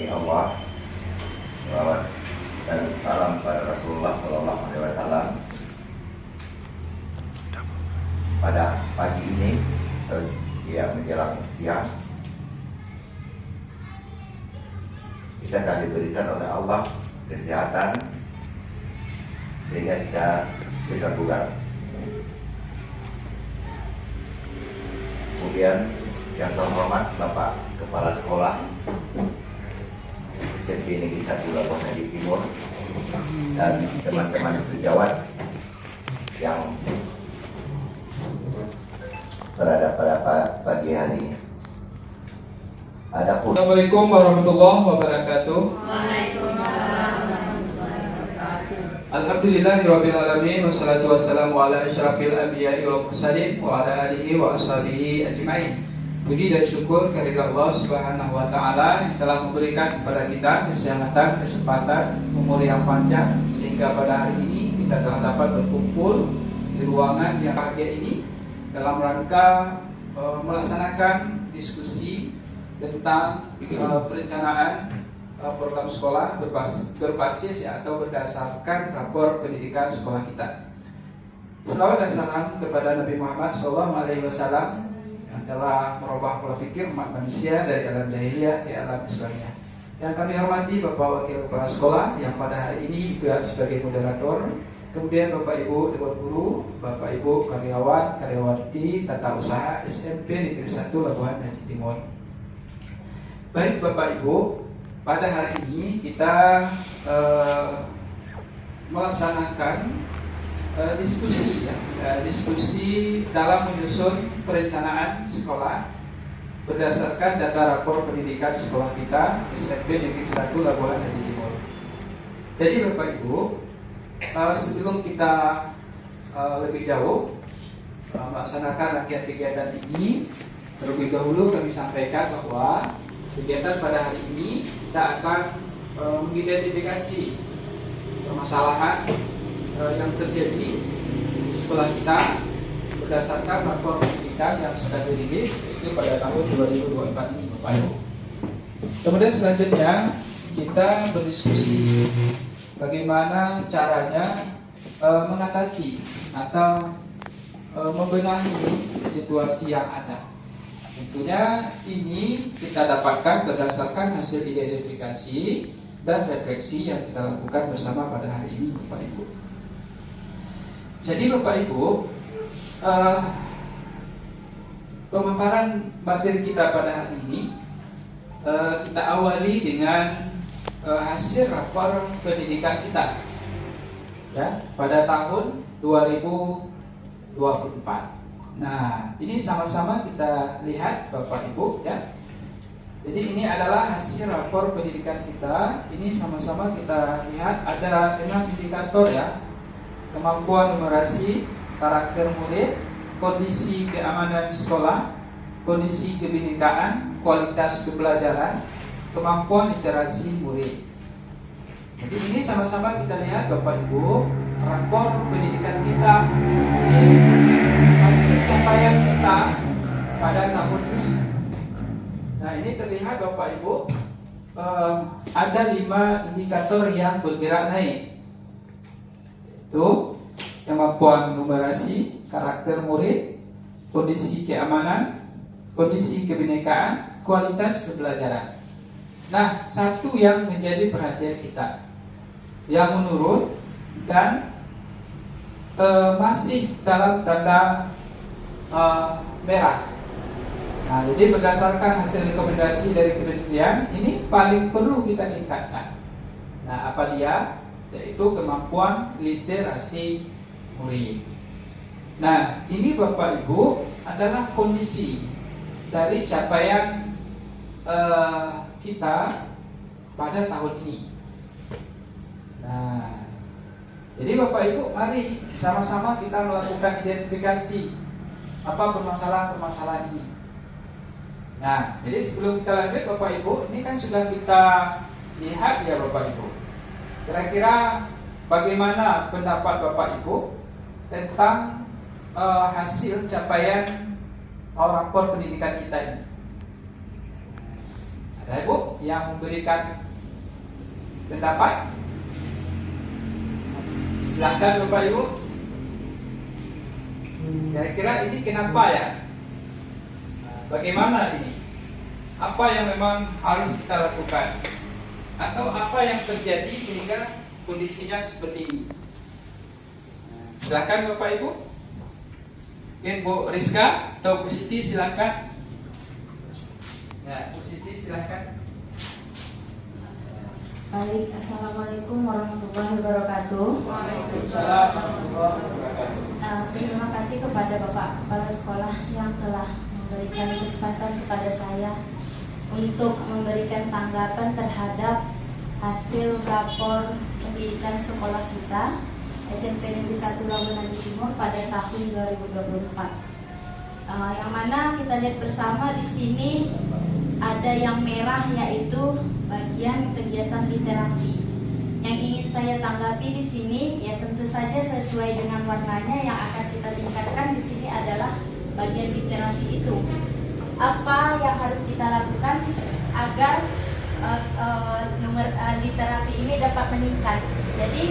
Allah, salawat dan salam pada Rasulullah Sallallahu Alaihi Wasallam. Pada pagi ini, menjelang siang, kita akan diberikan oleh Allah kesehatan sehingga kita segar bugar. Kemudian yang terhormat Bapak Kepala Sekolah SMP Negeri 1 Labuhan Nadi Timur dan teman-teman sejawat yang berada pada pagi hari ini. Assalamualaikum warahmatullahi wabarakatuh. Alhamdulillahirabbil alamin wassalatu wassalamu ala asyrafil anbiya'i wal mursalin wa ala alihi wa ashabihi ajmain. Puji dan syukur kehadirat Allah Subhanahu wa taala yang telah memberikan kepada kita kesehatan, kesempatan, umur yang panjang sehingga pada hari ini kita telah dapat berkumpul di ruangan yang bahagia ini dalam rangka melaksanakan diskusi tentang perencanaan program sekolah berbasis atau berdasarkan rapor pendidikan sekolah kita. Selawat dan salam kepada Nabi Muhammad SAW yang telah merubah pola pikir umat manusia dari alam jahiliyah ke alam Islamiyah. Yang kami hormati Bapak Wakil Kepala Sekolah yang pada hari ini juga sebagai moderator. Kemudian Bapak Ibu Dewan Guru, Bapak Ibu karyawan, karyawati tata usaha SMP Negeri 1 Labuhan Nadi Timur. Baik Bapak Ibu, pada hari ini kita melaksanakan diskusi dalam menyusun perencanaan sekolah berdasarkan data rapor pendidikan sekolah kita SMP Negeri 1 Labuhan Nadi Timur. Jadi Bapak Ibu, sebelum kita lebih jauh melaksanakan rangkaian kegiatan ini, terlebih dahulu kami sampaikan bahwa kegiatan pada hari ini kita akan mengidentifikasi permasalahan yang terjadi di sekolah kita berdasarkan rapor pendidikan yang sudah dirilis itu pada tahun 2024 ini, Bapak Ibu. Kemudian selanjutnya kita berdiskusi bagaimana caranya mengatasi atau membenahi situasi yang ada. Tentunya ini kita dapatkan berdasarkan hasil identifikasi dan refleksi yang kita lakukan bersama pada hari ini, Bapak Ibu. Jadi Bapak Ibu, pemaparan materi kita pada hari ini kita awali dengan hasil rapor pendidikan kita ya pada tahun 2024. Nah, ini sama-sama kita lihat Bapak Ibu ya. Jadi ini adalah hasil rapor pendidikan kita. Ini sama-sama kita lihat ada 6 indikator ya. Kemampuan numerasi, karakter murid, kondisi keamanan sekolah, kondisi kebinekaan, kualitas kepelajaran, kemampuan literasi murid. Jadi ini sama-sama kita lihat Bapak Ibu rapor pendidikan kita, hasil capaian kita pada tahun ini. Nah ini terlihat Bapak Ibu ada 5 indikator yang bergerak naik. Itu kemampuan numerasi, karakter murid, kondisi keamanan, kondisi kebinekaan, kualitas kepelajaran. Nah, satu yang menjadi perhatian kita yang menurun dan masih dalam tanda merah. Nah, jadi berdasarkan hasil rekomendasi dari kementerian ini paling perlu kita tingkatkan. Nah, apa dia? Yaitu kemampuan literasi murid. Nah, ini Bapak Ibu adalah kondisi dari capaian kita pada tahun ini. Nah, jadi Bapak Ibu, mari sama-sama kita melakukan identifikasi apa permasalahan-permasalahan ini. Nah, jadi sebelum kita lanjut Bapak Ibu, ini kan sudah kita lihat ya Bapak Ibu. Kira-kira bagaimana pendapat Bapak Ibu tentang hasil capaian rapor pendidikan kita ini? Nah, Ibu yang memberikan pendapat, silahkan Bapak Ibu. Kira-kira ini kenapa ya? Bagaimana ini? Apa yang memang harus kita lakukan? Atau apa yang terjadi sehingga kondisinya seperti ini? Silahkan Bapak Ibu. Mungkin Bu Rizka atau Bu Siti silahkan. Ya, Bu Siti silahkan. Baik, Assalamualaikum warahmatullahi wabarakatuh. Waalaikumsalam warahmatullahi wabarakatuh. Terima kasih kepada Bapak Kepala Sekolah yang telah memberikan kesempatan kepada saya untuk memberikan tanggapan terhadap hasil rapor pendidikan sekolah kita SMP Negeri 1 Labuan Bajo Timur pada tahun 2024. Yang mana kita lihat bersama di sini ada yang merah, yaitu bagian kegiatan literasi. Yang ingin saya tanggapi di sini ya tentu saja sesuai dengan warnanya, yang akan kita tingkatkan di sini adalah bagian literasi itu. Apa yang harus kita lakukan agar literasi ini dapat meningkat? Jadi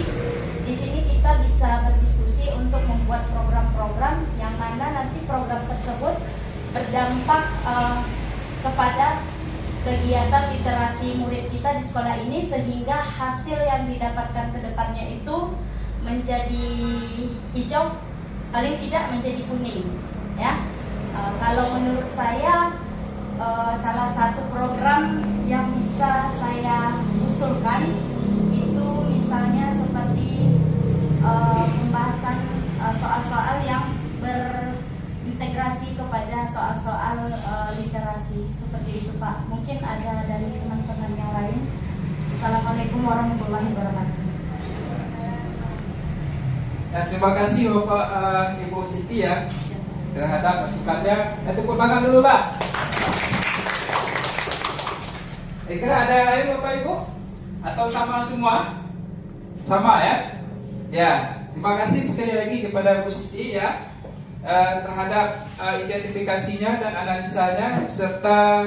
di sini kita bisa berdiskusi untuk membuat program-program yang mana nanti program tersebut berdampak kepada kegiatan literasi murid kita di sekolah ini, sehingga hasil yang didapatkan ke depannya itu menjadi hijau, paling tidak menjadi kuning ya. Kalau menurut saya salah satu program yang bisa saya usulkan itu misalnya seperti pembahasan soal-soal yang berintegrasi kepada soal-soal literasi seperti itu Pak. Mungkin ada dari teman-teman yang lain. Assalamualaikum warahmatullahi wabarakatuh. Ya, terima kasih Bapak Ibu Siti ya terhadap masukannya. Tepuk tangan dulu lah. Kira ada yang lain Bapak Ibu? Atau sama semua? Sama ya? Ya, terima kasih sekali lagi kepada Bu Siti ya terhadap identifikasinya dan analisanya serta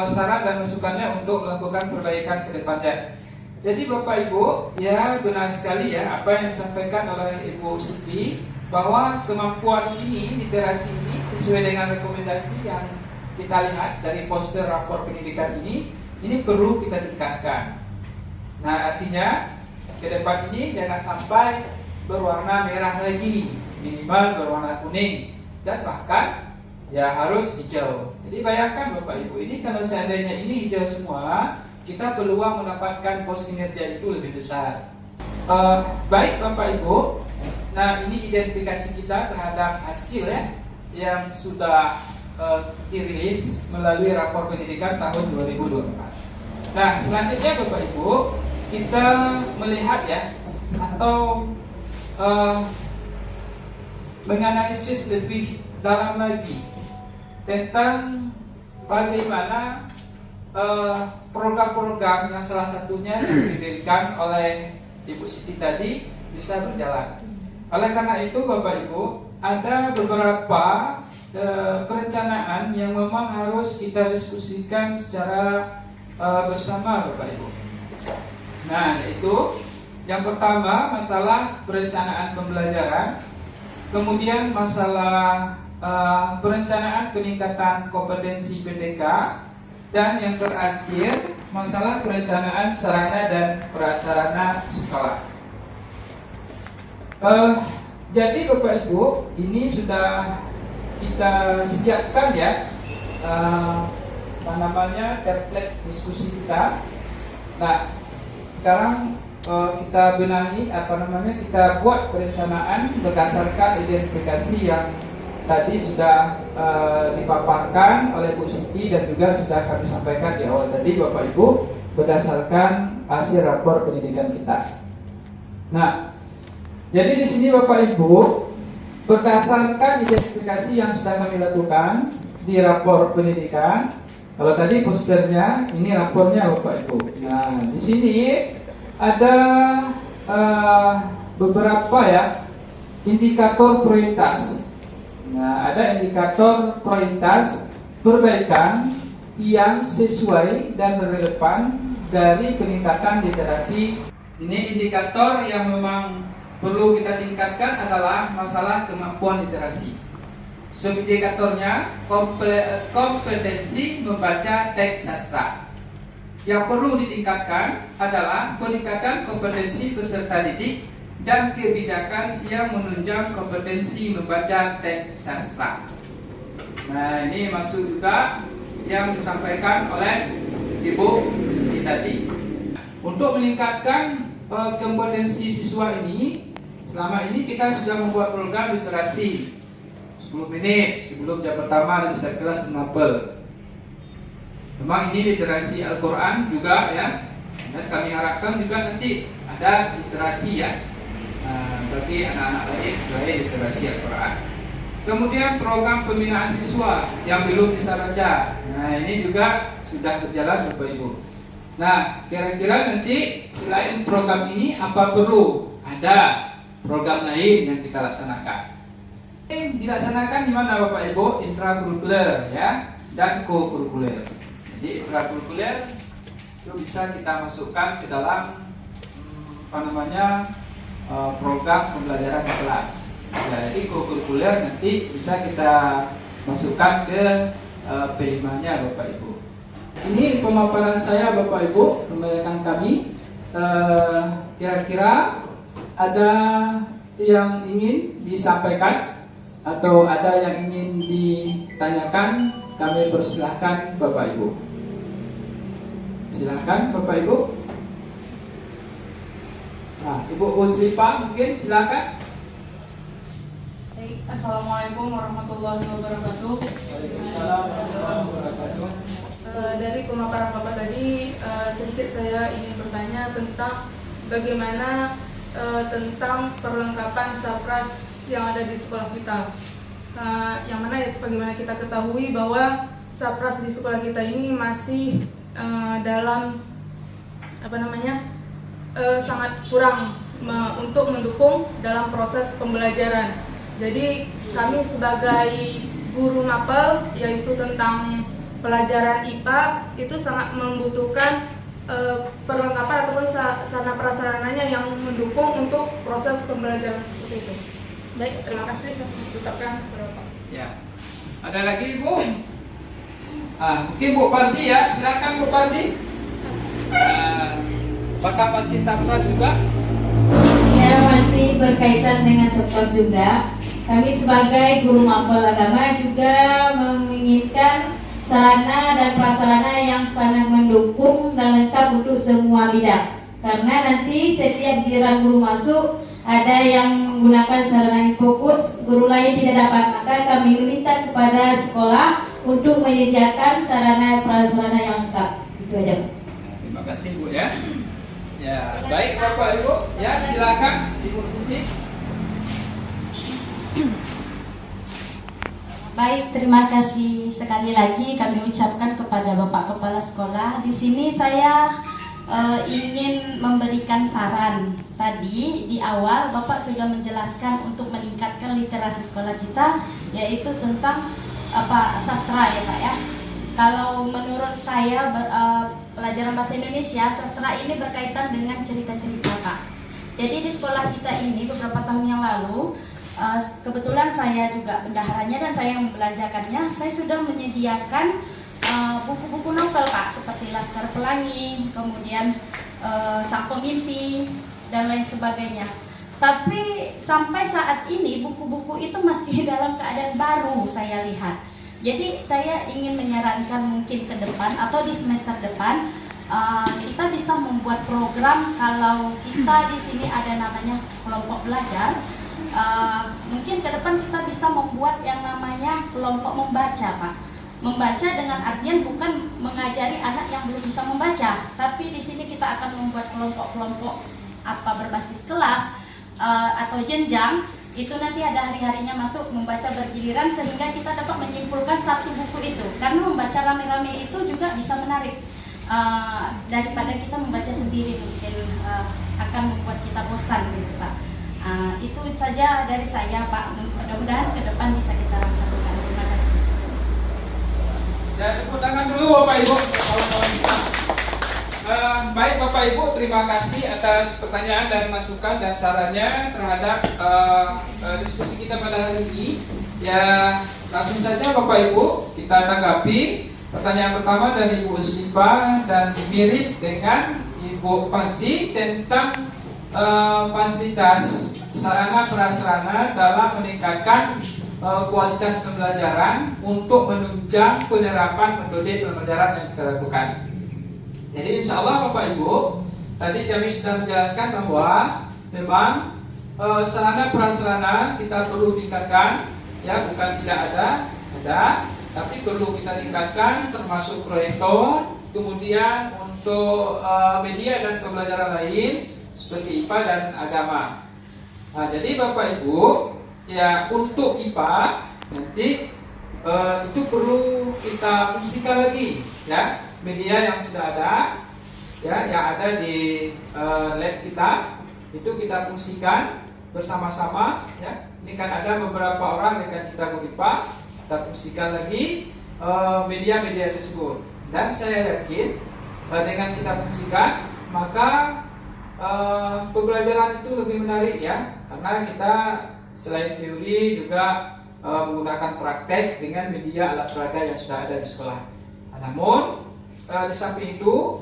saran dan masukannya untuk melakukan perbaikan ke depannya. Jadi Bapak Ibu, ya benar sekali ya apa yang disampaikan oleh Ibu Siti, bahwa kemampuan ini, literasi ini sesuai dengan rekomendasi yang kita lihat dari poster rapor pendidikan ini perlu kita tingkatkan. Nah, artinya ke depan ini jangan sampai berwarna merah lagi, minimal berwarna kuning, dan bahkan ya harus hijau. Jadi bayangkan Bapak Ibu, ini kalau seandainya ini hijau semua, kita peluang mendapatkan pos kinerja itu lebih besar. Baik Bapak Ibu, nah ini identifikasi kita terhadap hasil ya yang sudah dirilis melalui rapor pendidikan tahun 2024. Nah selanjutnya Bapak Ibu, kita melihat ya atau menganalisis lebih dalam lagi tentang bagaimana program-program yang salah satunya yang didirikan oleh Ibu Siti tadi bisa berjalan. Oleh karena itu Bapak Ibu, ada beberapa perencanaan yang memang harus kita diskusikan secara bersama Bapak Ibu. Nah, yaitu yang pertama masalah perencanaan pembelajaran, kemudian masalah perencanaan peningkatan kompetensi PTK, dan yang terakhir masalah perencanaan sarana dan prasarana sekolah. Jadi Bapak Ibu, ini sudah kita siapkan ya template diskusi kita. Nah, sekarang kita benahi kita buat perencanaan berdasarkan identifikasi yang tadi sudah dipaparkan oleh Bu Siti dan juga sudah kami sampaikan di awal tadi Bapak Ibu, berdasarkan hasil rapor pendidikan kita. Nah, jadi di sini Bapak Ibu, berdasarkan identifikasi yang sudah kami lakukan di rapor pendidikan. Kalau tadi posternya, ini rapornya Bapak Ibu. Nah, di sini ada beberapa ya indikator prioritas. Nah, ada indikator prioritas perbaikan yang sesuai dan relevan dari peningkatan literasi. Ini indikator yang memang perlu kita tingkatkan adalah masalah kemampuan literasi. Subindikatornya kompetensi membaca teks sastra. Yang perlu ditingkatkan adalah peningkatan kompetensi peserta didik dan kebijakan yang menunjang kompetensi membaca teks sastra. Nah, ini masuk juga yang disampaikan oleh Ibu Siti tadi. Untuk meningkatkan kompetensi siswa ini, selama ini kita sudah membuat program literasi 10 menit sebelum jam pertama di setiap kelas menapel. Memang ini literasi Al-Quran juga ya, dan kami harapkan juga nanti ada literasi ya bagi anak-anak lain selain literasi Al-Quran. Kemudian program pembinaan siswa yang belum bisa baca. Nah, ini juga sudah berjalan Bapak Ibu. Nah, kira-kira nanti selain program ini apa perlu ada program lain yang kita laksanakan? Dilaksanakan di mana Bapak Ibu? Intrakurikuler ya dan co-kurikuler. Jadi intrakurikuler itu bisa kita masukkan ke dalam program pembelajaran di kelas. Jadi co-kurikuler nanti bisa kita masukkan ke P5-nya Bapak Ibu. Ini pemaparan saya Bapak Ibu, rekan kami. Kira-kira ada yang ingin disampaikan atau ada yang ingin ditanyakan, kami persilahkan Bapak Ibu. Silahkan Bapak Ibu. Nah, Ibu Utslipa mungkin silahkan. Assalamualaikum warahmatullahi wabarakatuh. Waalaikumsalam warahmatullahi wabarakatuh. Dari pemaparan Bapak tadi, sedikit saya ingin bertanya tentang bagaimana tentang perlengkapan sapras yang ada di sekolah kita. Yang mana ya, sebagaimana kita ketahui bahwa sapras di sekolah kita ini masih dalam sangat kurang untuk mendukung dalam proses pembelajaran. Jadi kami sebagai guru mapel, yaitu tentang pelajaran IPA, itu sangat membutuhkan perlengkapan ataupun sarana prasarananya yang mendukung untuk proses pembelajaran seperti itu. Baik, terima kasih ucapkan kepada Pak. Ya. Ada lagi Ibu? Mungkin Bu Parsi ya, silakan Bu Parsi. Apakah masih sapras juga? Ya, masih berkaitan dengan sapras juga. Kami sebagai guru mapel agama juga menginginkan sarana dan prasarana yang sangat mendukung dan lengkap untuk semua bidang. Karena nanti setiap giliran guru masuk ada yang menggunakan sarana yang fokus, guru lain tidak dapat. Maka kami meminta kepada sekolah untuk menyediakan sarana prasarana yang lengkap. Itu aja. Terima kasih Bu ya. Ya, baik Bapak Ibu. Ya, silakan Ibu Siti. Baik, terima kasih sekali lagi kami ucapkan kepada Bapak Kepala Sekolah. Di sini saya ingin memberikan saran. Tadi di awal Bapak sudah menjelaskan untuk meningkatkan literasi sekolah kita, yaitu tentang sastra ya Pak ya. Kalau menurut saya pelajaran bahasa Indonesia, sastra ini berkaitan dengan cerita-cerita Pak. Jadi di sekolah kita ini beberapa tahun yang lalu, kebetulan saya juga bendaharanya dan saya yang membelanjakannya. Saya sudah menyediakan buku-buku novel Pak, seperti Laskar Pelangi, kemudian Sang Pemimpi dan lain sebagainya. Tapi sampai saat ini buku-buku itu masih dalam keadaan baru saya lihat. Jadi saya ingin menyarankan mungkin ke depan atau di semester depan kita bisa membuat program. Kalau kita di sini ada namanya kelompok belajar, mungkin ke depan kita bisa membuat yang namanya kelompok membaca Pak. Membaca dengan artian bukan mengajari anak yang belum bisa membaca, tapi di sini kita akan membuat kelompok-kelompok berbasis kelas atau jenjang. Itu nanti ada hari-harinya masuk membaca bergiliran sehingga kita dapat menyimpulkan satu buku itu. Karena membaca rame-rame itu juga bisa menarik daripada kita membaca sendiri, mungkin akan membuat kita bosan gitu Pak. Itu saja dari saya Pak. Mudah-mudahan ke depan bisa kita laksanakan. Terima kasih. Ya, tepuk tangan dulu Bapak Ibu, kawan-kawan kita. Baik Bapak Ibu, terima kasih atas pertanyaan dan masukan dan sarannya terhadap diskusi kita pada hari ini. Ya, langsung saja Bapak Ibu kita tanggapi. Pertanyaan pertama dari Ibu Uslipa dan mirip dengan Ibu Panti tentang fasilitas sarana prasarana dalam meningkatkan kualitas pembelajaran untuk menunjang penerapan metode pembelajaran yang kita lakukan. Jadi insya Allah Bapak Ibu, tadi kami sudah menjelaskan bahwa memang sarana prasarana kita perlu tingkatkan, ya bukan tidak ada, tapi perlu kita tingkatkan termasuk proyektor, kemudian untuk media dan pembelajaran lain seperti IPA dan agama. Nah, jadi Bapak Ibu, ya untuk IPA nanti itu perlu kita fungsikan lagi, ya media yang sudah ada, ya yang ada di lab kita itu kita fungsikan bersama-sama, ya. Ini kan ada beberapa orang dengan kita IPA, kita fungsikan lagi media-media tersebut. Dan saya yakin dengan kita fungsikan maka pembelajaran itu lebih menarik, ya, karena kita selain teori juga menggunakan praktek dengan media alat peraga yang sudah ada di sekolah. Namun di samping itu,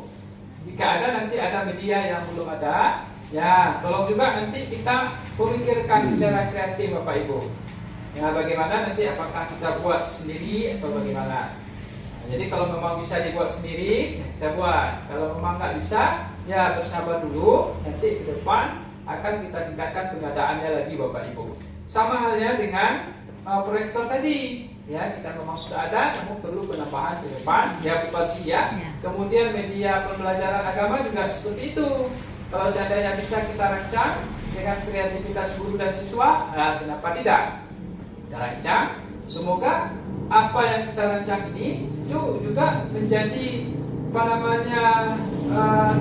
jika ada nanti ada media yang belum ada, ya tolong juga nanti kita memikirkan secara kreatif Bapak Ibu. Ya bagaimana nanti apakah kita buat sendiri atau bagaimana? Nah, jadi kalau memang bisa dibuat sendiri, ya kita buat. Kalau memang nggak bisa, ya bersabar dulu. Nanti ke depan akan kita tingkatkan pengadaannya lagi Bapak Ibu. Sama halnya dengan proyektor tadi, ya kita memang sudah ada, namun perlu penambahan ke depan, ya Bupati ya. Kemudian media pembelajaran agama juga seperti itu. Kalau seandainya bisa kita rancang dengan kreativitas guru dan siswa, nah, kenapa tidak? Kita rancang. Semoga apa yang kita rancang ini itu juga menjadi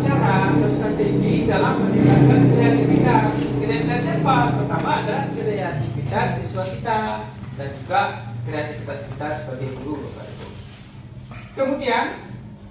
cara atau strategi dalam meningkatkan kreativitas. Kreativitas siapa? Pertama adalah kreativitas siswa kita dan juga kreativitas kita sebagai guru, Bapak Ibu. Kemudian,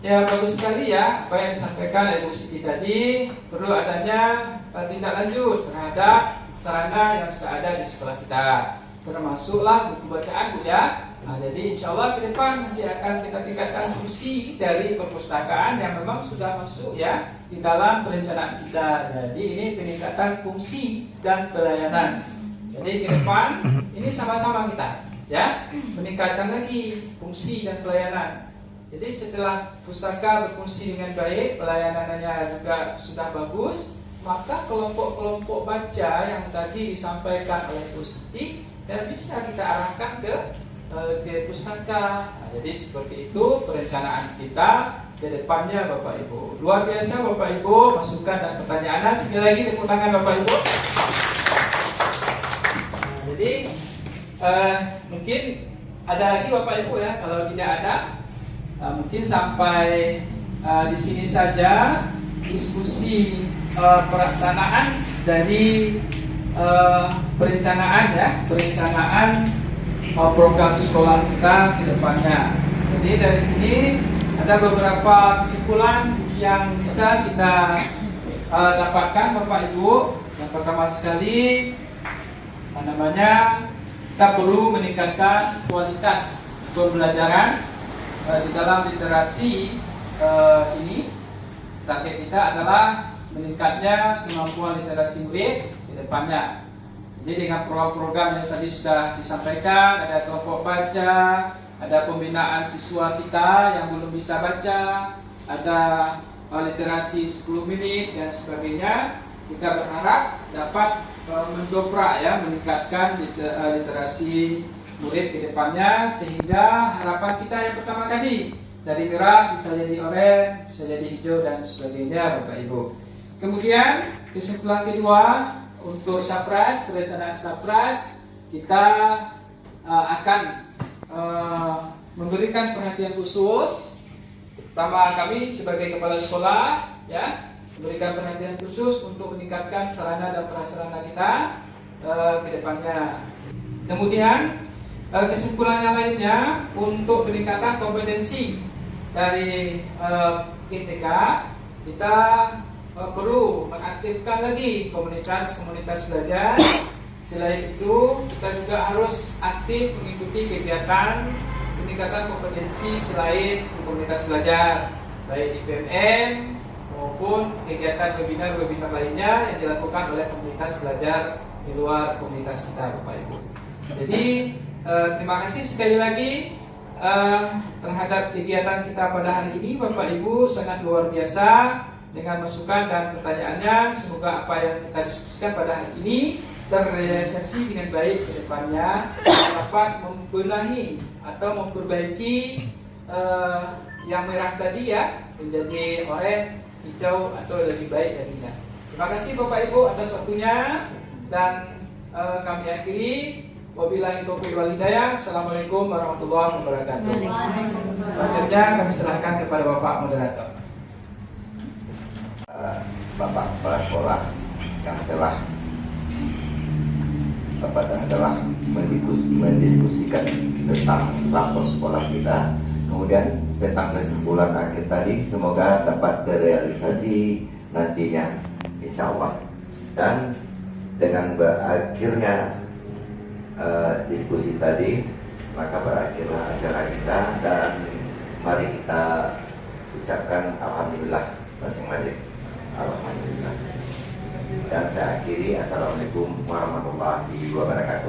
ya bagus sekali ya apa yang disampaikan Ibu Siti tadi, perlu adanya tindak lanjut terhadap sarana yang sudah ada di sekolah kita, termasuklah buku bacaan Bu ya. Nah, jadi insya Allah ke depan nanti akan kita tingkatkan fungsi dari perpustakaan yang memang sudah masuk ya di dalam perencanaan kita. Jadi ini peningkatan fungsi dan pelayanan. Jadi ke depan ini sama-sama kita ya meningkatkan lagi fungsi dan pelayanan. Jadi setelah pustaka berfungsi dengan baik, pelayanannya juga sudah bagus, maka kelompok-kelompok baca yang tadi disampaikan oleh Bu Siti dan bisa kita arahkan ke pustaka. Nah, jadi seperti itu perencanaan kita ke depannya Bapak Ibu. Luar biasa Bapak Ibu masukan dan pertanyaan. Sekali lagi tepuk tangan Bapak Ibu. Nah, jadi mungkin ada lagi Bapak Ibu ya. Kalau tidak ada, mungkin sampai di sini saja diskusi pelaksanaan dari perencanaan program sekolah kita ke depannya. Jadi dari sini ada beberapa kesimpulan yang bisa kita dapatkan Bapak Ibu. Yang pertama sekali, kita perlu meningkatkan kualitas pembelajaran di dalam literasi ini. Target kita adalah meningkatnya kemampuan literasi murid ke depannya. Jadi dengan program-program yang tadi sudah disampaikan, ada kelompok baca, ada pembinaan siswa kita yang belum bisa baca, ada literasi 10 menit dan sebagainya. Kita berharap dapat mendobrak ya, meningkatkan literasi murid ke depannya, sehingga harapan kita yang pertama tadi dari merah bisa jadi oranye, bisa jadi hijau dan sebagainya Bapak Ibu. Kemudian kesimpulan kedua, untuk Sapras, perencanaan Sapras, kita akan memberikan perhatian khusus, terutama kami sebagai kepala sekolah, ya, memberikan perhatian khusus untuk meningkatkan sarana dan prasarana kita ke depannya. Kemudian Kesimpulan yang lainnya, untuk peningkatan kompetensi dari ITK, kita perlu mengaktifkan lagi komunitas-komunitas belajar. Selain itu, kita juga harus aktif mengikuti kegiatan peningkatan kompetensi selain komunitas belajar, baik di PMM maupun kegiatan webinar-webinar lainnya yang dilakukan oleh komunitas belajar di luar komunitas kita, Bapak Ibu. Jadi terima kasih sekali lagi terhadap kegiatan kita pada hari ini, Bapak Ibu, sangat luar biasa dengan masukan dan pertanyaannya. Semoga apa yang kita diskusikan pada hari ini terrealisasi dengan baik ke depannya, dapat membenahi atau memperbaiki yang merah tadi ya menjadi oranye, hijau atau lebih baik darinya. Terima kasih Bapak Ibu atas waktunya, dan kami akhiri. Wabillahi taufiq wal hidayah. Assalamualaikum warahmatullahi wabarakatuh. Selanjutnya kami serahkan kepada Bapak moderator. Bapak kepala sekolah yang telah mendiskusikan tentang rapor sekolah kita, kemudian tentang kesimpulan akhir tadi, semoga dapat terrealisasi nantinya, insya Allah. Dan dengan berakhirnya diskusi tadi, maka berakhirlah acara kita, dan mari kita ucapkan alhamdulillah masing-masing. Alhamdulillah. Dan saya akhiri, assalamualaikum warahmatullahi wabarakatuh.